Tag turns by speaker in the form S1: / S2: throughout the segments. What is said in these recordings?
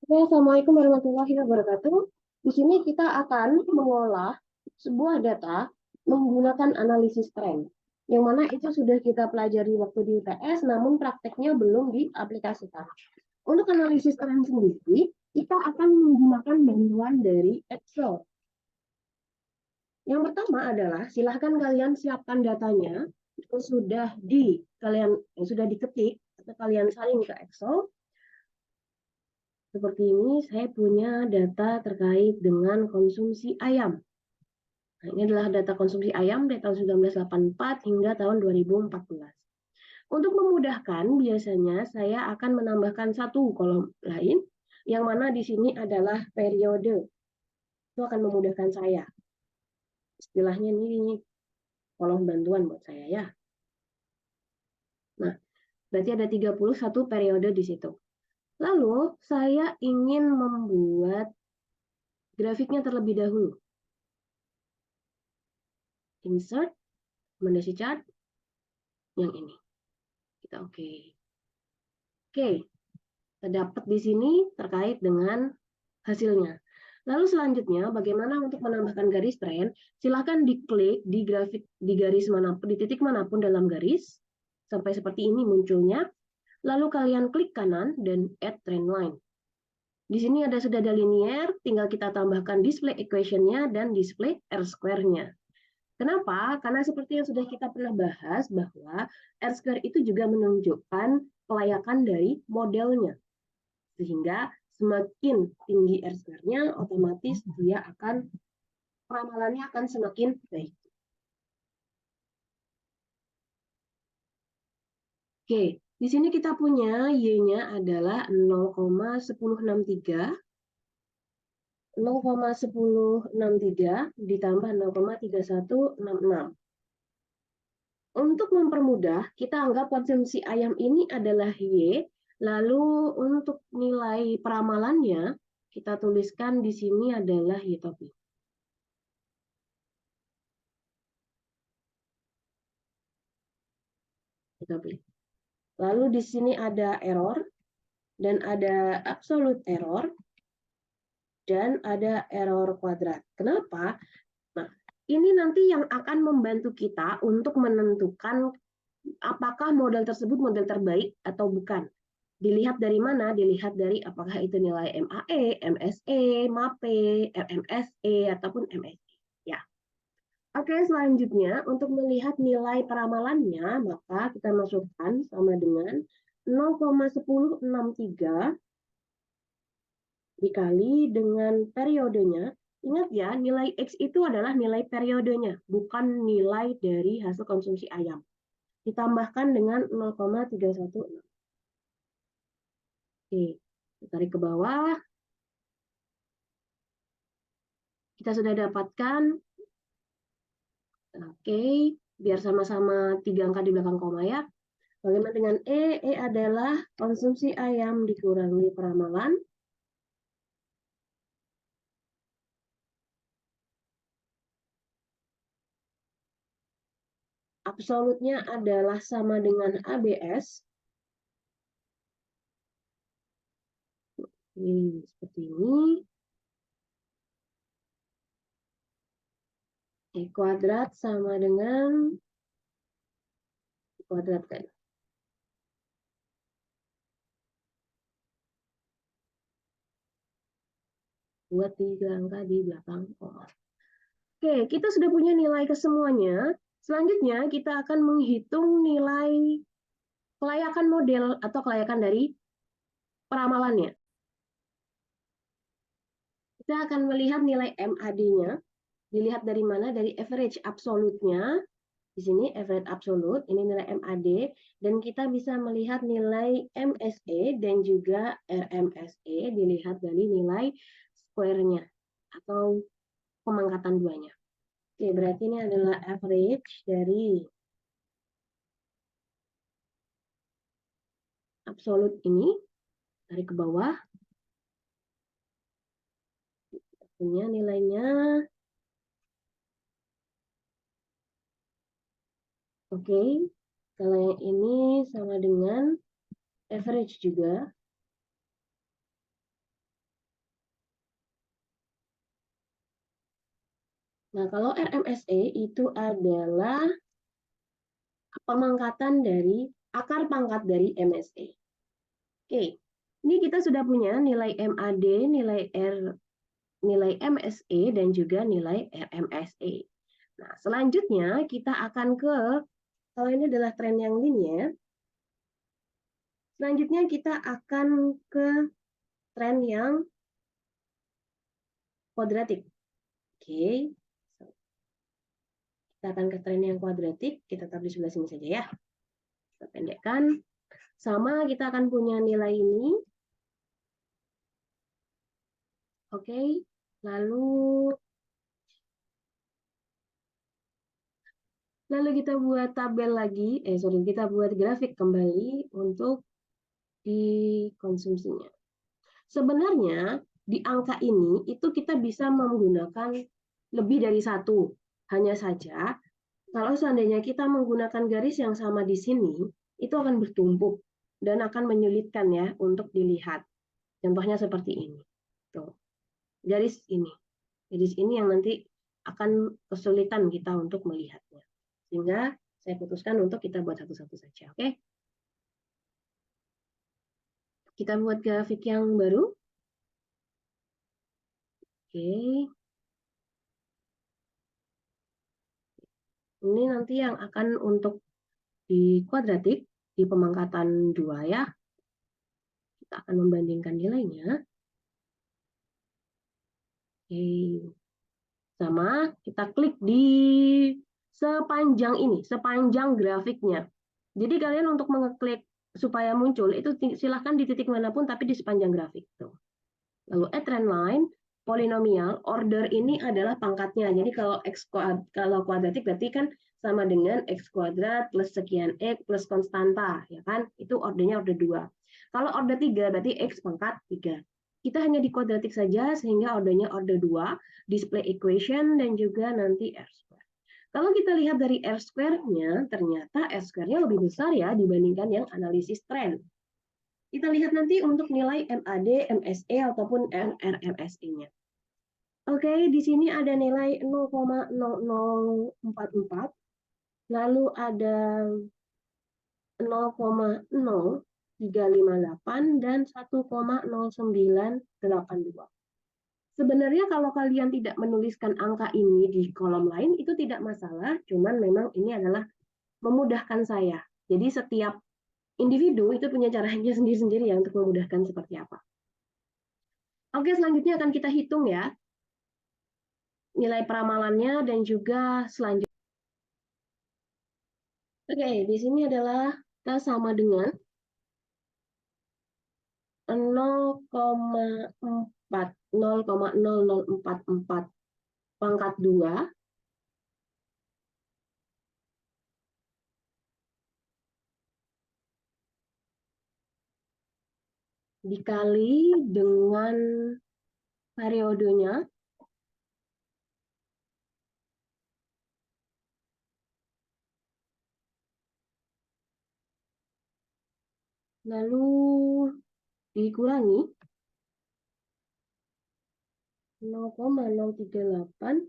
S1: Ya, Assalamualaikum warahmatullahi wabarakatuh. Di sini kita akan mengolah sebuah data menggunakan analisis tren. Yang mana itu sudah kita pelajari waktu di UTS, namun prakteknya belum diaplikasikan. Untuk analisis tren sendiri, kita akan menggunakan bantuan dari Excel. Yang pertama adalah silahkan kalian siapkan datanya yang sudah diketik atau kalian salin ke Excel. Seperti ini, saya punya data terkait dengan konsumsi ayam. Nah, ini adalah data konsumsi ayam dari tahun 1984 hingga tahun 2014. Untuk memudahkan, biasanya saya akan menambahkan satu kolom lain, yang mana di sini adalah periode. Itu akan memudahkan saya. Istilahnya ini kolom bantuan buat saya ya. Nah, berarti ada 31 periode di situ. Lalu, saya ingin membuat grafiknya terlebih dahulu. Insert, rekomendasi chart, yang ini. Kita oke. Oke, kita dapat di sini terkait dengan hasilnya. Lalu selanjutnya, bagaimana untuk menambahkan garis tren? Silahkan diklik di grafik di garis manapun, di titik manapun dalam garis, sampai seperti ini munculnya. Lalu kalian klik kanan dan add trend line. Di sini sudah ada linear, tinggal kita tambahkan display equation-nya dan display R-square-nya. Kenapa? Karena seperti yang sudah kita pernah bahas bahwa R-square itu juga menunjukkan kelayakan dari modelnya. Sehingga semakin tinggi R-square-nya, otomatis peramalannya akan semakin baik. Oke, di sini kita punya Y-nya adalah 0,1063, 0,1063 ditambah 0,3166. Untuk mempermudah, kita anggap konsumsi ayam ini adalah Y, lalu untuk nilai peramalannya, kita tuliskan di sini adalah Y topi. Lalu di sini ada error, dan ada absolute error, dan ada error kuadrat. Kenapa? Nah, ini nanti yang akan membantu kita untuk menentukan apakah model tersebut model terbaik atau bukan. Dilihat dari mana? Dilihat dari apakah itu nilai MAE, MSE, MAPE, RMSE, ataupun MSE. Ya. Oke, selanjutnya untuk melihat nilai peramalannya, maka kita masukkan sama dengan 0,1063 dikali dengan periodenya. Ingat ya, nilai X itu adalah nilai periodenya, bukan nilai dari hasil konsumsi ayam. Ditambahkan dengan 0,316. Oke, tarik ke bawah. Kita sudah dapatkan. Oke, biar sama-sama 3 angka di belakang koma ya. Bagaimana dengan E? E adalah konsumsi ayam dikurangi peramalan. Absolutnya adalah sama dengan ABS. Ini seperti ini. E kuadrat sama dengan E kuadrat kan. Buat 3 angka di belakang koma. Oke, kita sudah punya nilai kesemuanya. Selanjutnya kita akan menghitung nilai kelayakan model atau kelayakan dari peramalannya. Kita akan melihat nilai MAD-nya. Dilihat dari mana? Dari average absolutnya. Di sini average absolute, ini nilai MAD, dan kita bisa melihat nilai MSE dan juga RMSE dilihat dari nilai square-nya atau pemangkatan duanya. Oke, berarti ini adalah average dari absolute ini, tarik ke bawah, punya nilainya. Oke, kalau yang ini sama dengan average juga. Nah, kalau RMSE itu adalah pemangkatan dari akar pangkat dari MSE. Oke, ini kita sudah punya nilai MAD, nilai R, nilai MSE, dan juga nilai RMSE. Nah, selanjutnya kita akan ke, kalau ini adalah tren yang linier, selanjutnya kita akan ke tren yang kuadratik. Oke, kita akan ke tren yang kuadratik, kita taruh di sebelah sini saja ya. Kita pendekkan. Sama kita akan punya nilai ini. Oke, lalu kita buat tabel lagi, kita buat grafik kembali untuk di konsumsinya. Sebenarnya di angka ini itu kita bisa menggunakan lebih dari satu. Hanya saja kalau seandainya kita menggunakan garis yang sama di sini, itu akan bertumpuk dan akan menyulitkan ya untuk dilihat. Contohnya seperti ini. Tuh, garis ini. Garis ini yang nanti akan kesulitan kita untuk melihatnya. Sehingga saya putuskan untuk kita buat satu-satu saja. Oke? Kita buat grafik yang baru. Oke. Ini nanti yang akan untuk di kuadratik, di pemangkatan 2 ya. Kita akan membandingkan nilainya. Oke. Sama, kita klik di sepanjang ini, sepanjang grafiknya. Jadi kalian untuk mengeklik supaya muncul, itu silahkan di titik manapun, tapi di sepanjang grafik. Tuh. Lalu add trend line, polinomial, order ini adalah pangkatnya. Jadi kalau kuadratik berarti kan sama dengan x kuadrat plus sekian x plus konstanta, ya kan? Itu ordernya order 2. Kalau order 3 berarti x pangkat 3. Kita hanya di kuadratik saja sehingga ordernya order 2, display equation dan juga nanti R square. Kalau kita lihat dari R square-nya, ternyata R square-nya lebih besar ya dibandingkan yang analisis trend. Kita lihat nanti untuk nilai MAD, MSE ataupun RMSE-nya. Oke, di sini ada nilai 0,0044, lalu ada 0,0358 dan 1,0982. Sebenarnya kalau kalian tidak menuliskan angka ini di kolom lain itu tidak masalah, cuman memang ini adalah memudahkan saya. Jadi setiap individu itu punya caranya sendiri-sendiri ya untuk memudahkan seperti apa. Oke, selanjutnya akan kita hitung ya nilai peramalannya dan juga selanjutnya. Oke, di sini adalah kita sama dengan 0,0044 pangkat 2 dikali dengan periodenya lalu dikurangi 0,038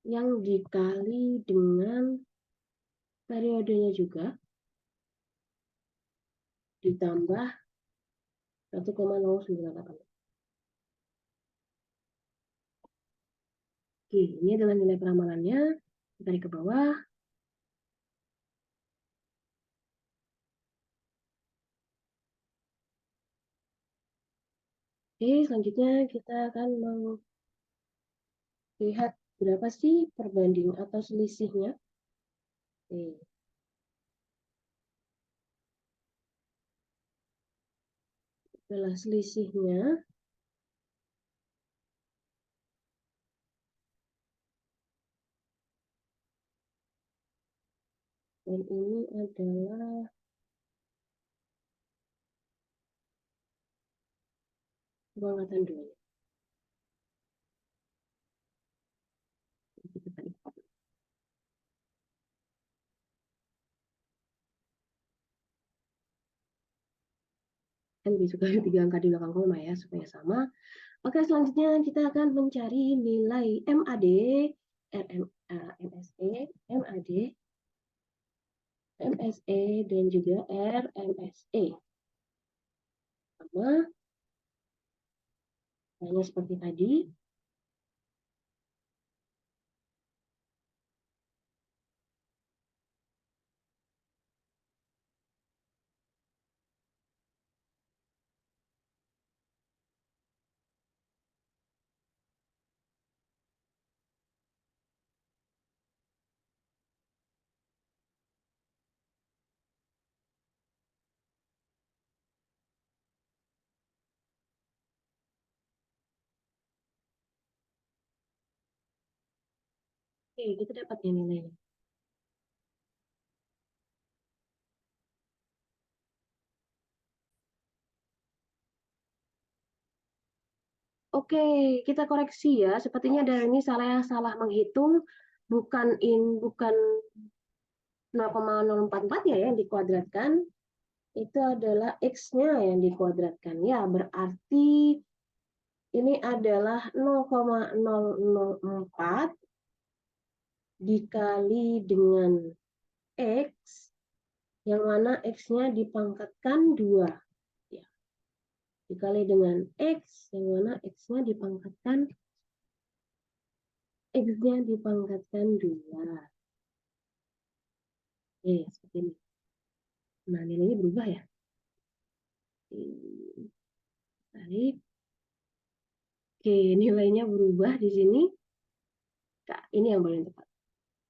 S1: yang dikali dengan periodenya juga ditambah 1,098. Oke, ini adalah nilai peramalannya. Tarik ke bawah. Oke, selanjutnya kita akan melihat berapa sih perbanding atau selisihnya. Oke. Adalah selisihnya dan ini adalah pemangkatan 2. Kan lebih suka 3 angka di belakang koma ya, supaya sama. Oke, selanjutnya kita akan mencari nilai MAD, MSE, MAD, MSE, dan juga RMSE. Sama, hanya seperti tadi. Oke, kita dapat ya nilainya. Oke, kita koreksi ya. Sepertinya dari ini salah menghitung, bukan 0,044 ya yang dikuadratkan, itu adalah X-nya yang dikuadratkan. Ya, berarti ini adalah 0,004 dikali dengan X, yang mana X-nya dipangkatkan 2. Ya, dikali dengan X, yang mana X-nya dipangkatkan 2. Seperti ini. Nah, nilainya berubah ya. Tarik. Oke, nilainya berubah di sini. Nah, ini yang paling tepat.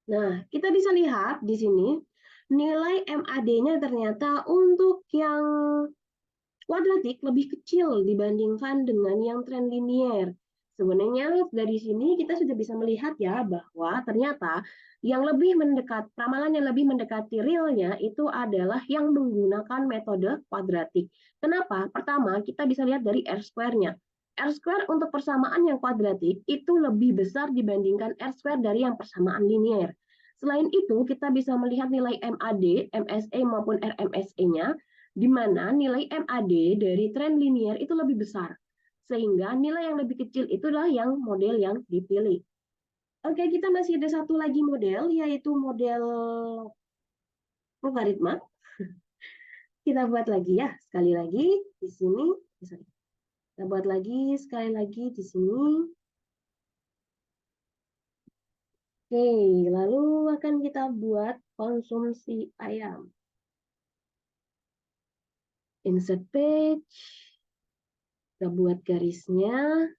S1: Nah, kita bisa lihat di sini nilai MAD-nya ternyata untuk yang kuadratik lebih kecil dibandingkan dengan yang tren linier. Sebenarnya dari sini kita sudah bisa melihat ya bahwa ternyata yang lebih mendekat, ramalan yang lebih mendekati realnya itu adalah yang menggunakan metode kuadratik. Kenapa? Pertama, kita bisa lihat dari R-square-nya. R-square untuk persamaan yang kuadratik itu lebih besar dibandingkan R-square dari yang persamaan linier. Selain itu, kita bisa melihat nilai MAD, MSE maupun RMSE-nya di mana nilai MAD dari tren linier itu lebih besar. Sehingga nilai yang lebih kecil itulah yang model yang dipilih. Oke, kita masih ada satu lagi model, yaitu model logaritma. Kita buat lagi ya, sekali lagi di sini. Kita buat lagi, sekali lagi di sini. Oke, lalu akan kita buat konsumsi ayam. Insert page. Kita buat garisnya.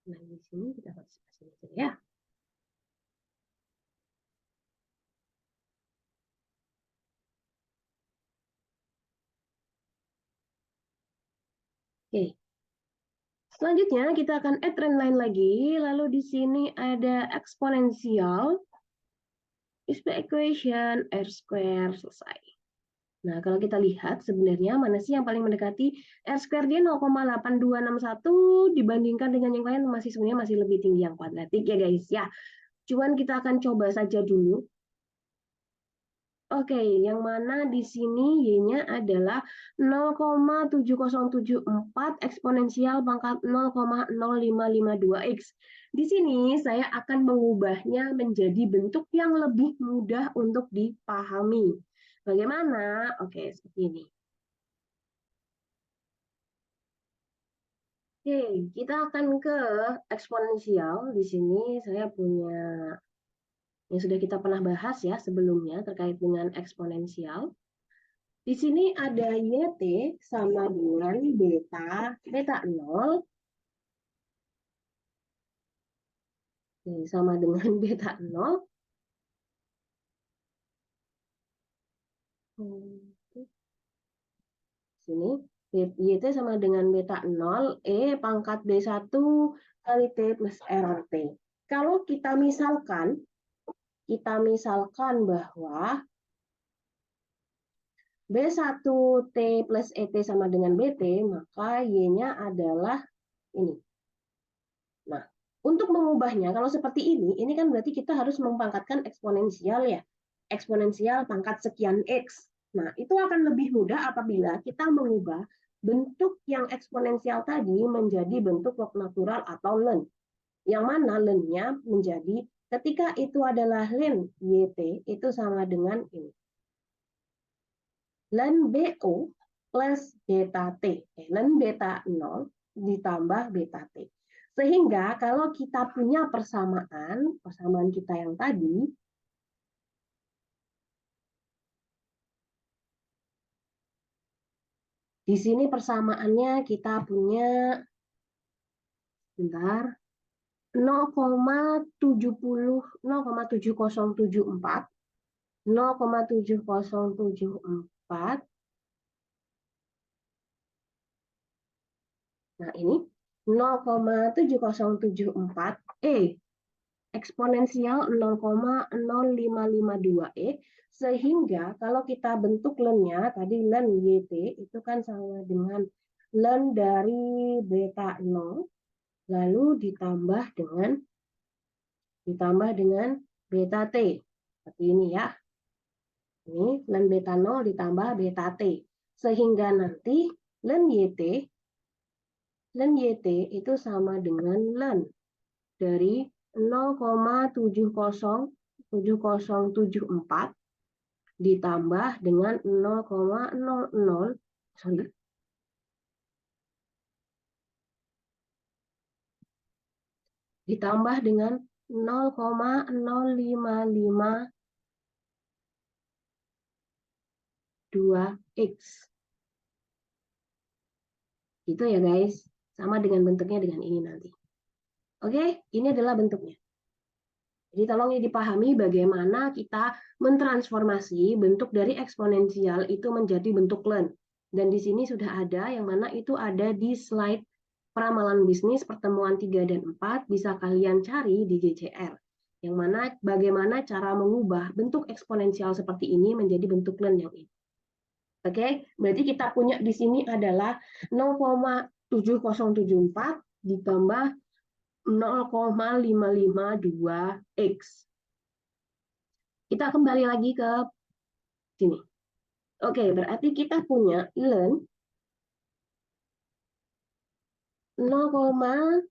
S1: Nah, di sini kita kasih saja ya. Oke. Selanjutnya kita akan add trend line lagi. Lalu di sini ada eksponensial. Is the equation R square, selesai. Nah, kalau kita lihat sebenarnya mana sih yang paling mendekati R square dia 0,8261 dibandingkan dengan yang lain sebenarnya masih lebih tinggi yang kuadratik ya guys ya. Cuman kita akan coba saja dulu. Oke, yang mana di sini Y-nya adalah 0,7074 eksponensial pangkat 0,0552X. Di sini saya akan mengubahnya menjadi bentuk yang lebih mudah untuk dipahami. Bagaimana? Oke, seperti ini. Oke, kita akan ke eksponensial. Di sini saya punya yang sudah kita pernah bahas ya sebelumnya terkait dengan eksponensial. Di sini ada YT sama dengan beta 0. Sama dengan beta 0. Sini, YT sama dengan beta 0, E pangkat B1 kali T plus RT. Kalau kita misalkan bahwa B1T plus ET sama dengan BT, maka Y-nya adalah ini. Nah, Untuk mengubahnya, kalau seperti ini kan berarti kita harus mempangkatkan eksponensial ya. Eksponensial pangkat sekian X. Nah, itu akan lebih mudah apabila kita mengubah bentuk yang eksponensial tadi menjadi bentuk log natural atau ln. Yang mana ln-nya menjadi ketika itu adalah ln YT, itu sama dengan ini. Ln BO plus beta T. Ln beta 0 ditambah beta T. Sehingga kalau kita punya persamaan kita yang tadi, di sini persamaannya kita punya, bentar, 0,7074, 0,7074. Nah, ini 0,7074 eksponensial 0,0552 sehingga kalau kita bentuk ln-nya tadi ln YT itu kan sama dengan ln dari beta 0 lalu ditambah dengan beta T. Seperti ini ya. Ini ln beta 0 ditambah beta T. Sehingga nanti ln YT itu sama dengan ln dari 0,7074 ditambah dengan 0,00 sorry ditambah dengan 0,0552X. Gitu ya guys. Sama dengan bentuknya dengan ini nanti. Oke, ini adalah bentuknya. Jadi tolong dipahami bagaimana kita mentransformasi bentuk dari eksponensial itu menjadi bentuk ln. Dan di sini sudah ada yang mana itu ada di slide Peramalan Bisnis pertemuan 3 dan 4 bisa kalian cari di GCR. Yang mana bagaimana cara mengubah bentuk eksponensial seperti ini menjadi bentuk ln yang ini. Oke, berarti kita punya di sini adalah 0,7074 ditambah 0,552X. Kita kembali lagi ke sini. Oke, berarti kita punya ln 0,7074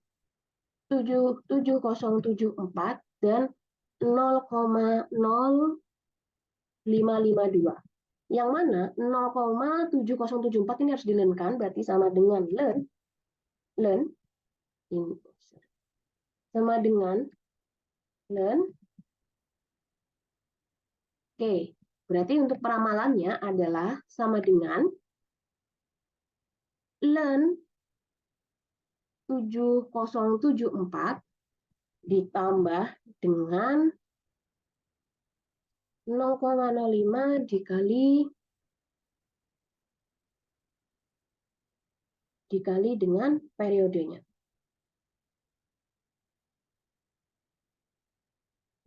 S1: dan 0,0552. Yang mana 0,7074 ini harus dilenkan, berarti sama dengan ln ini sama dengan ln. Oke, berarti untuk peramalannya adalah sama dengan ln 7074 ditambah dengan 0,05 dikali dengan periodenya.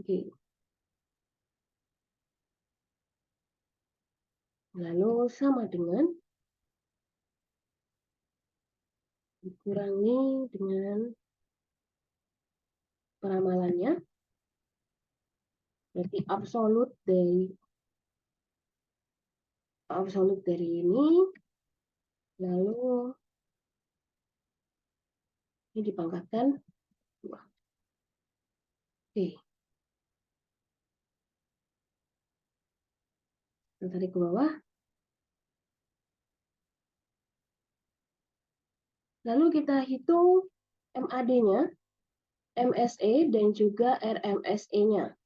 S1: Oke. Lalu sama dengan dikurangi dengan peramalannya, berarti absolut dari ini, lalu ini dipangkatkan 2. Oke. Kita tarik ke bawah. Lalu kita hitung MAD-nya, MSE, dan juga RMSE-nya.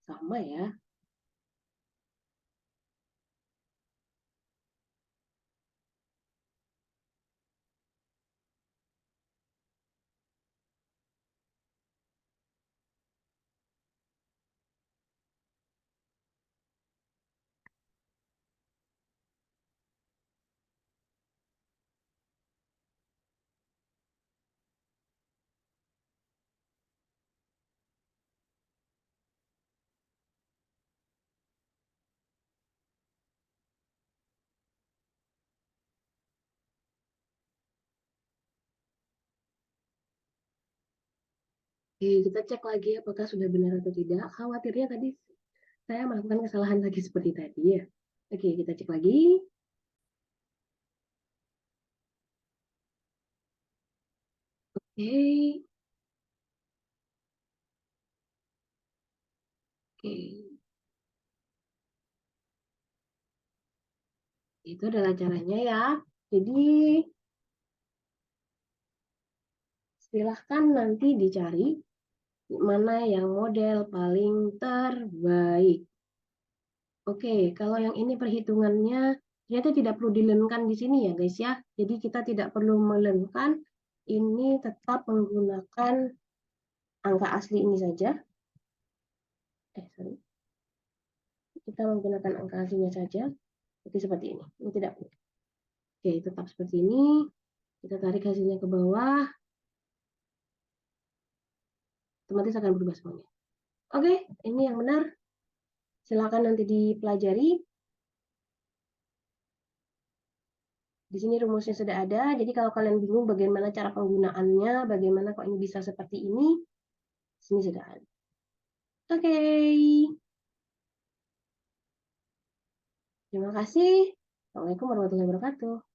S1: Sama ya. Oke, kita cek lagi apakah sudah benar atau tidak. Khawatirnya tadi saya melakukan kesalahan lagi seperti tadi ya. Oke, kita cek lagi. Oke, oke. Itu adalah caranya ya. Jadi, silahkan nanti dicari mana yang model paling terbaik. Oke, kalau yang ini perhitungannya ternyata tidak perlu dilenkan di sini ya guys ya. Jadi kita tidak perlu melenkan. Ini tetap menggunakan angka asli ini saja. Sorry. Kita menggunakan angka aslinya saja. Jadi seperti ini. Ini tidak perlu. Oke, tetap seperti ini. Kita tarik hasilnya ke bawah. Otomatis akan berubah semuanya. Oke, ini yang benar. Silakan nanti dipelajari. Di sini rumusnya sudah ada. Jadi kalau kalian bingung bagaimana cara penggunaannya, bagaimana kok ini bisa seperti ini, di sini sudah ada. Oke. Terima kasih. Assalamualaikum warahmatullahi wabarakatuh.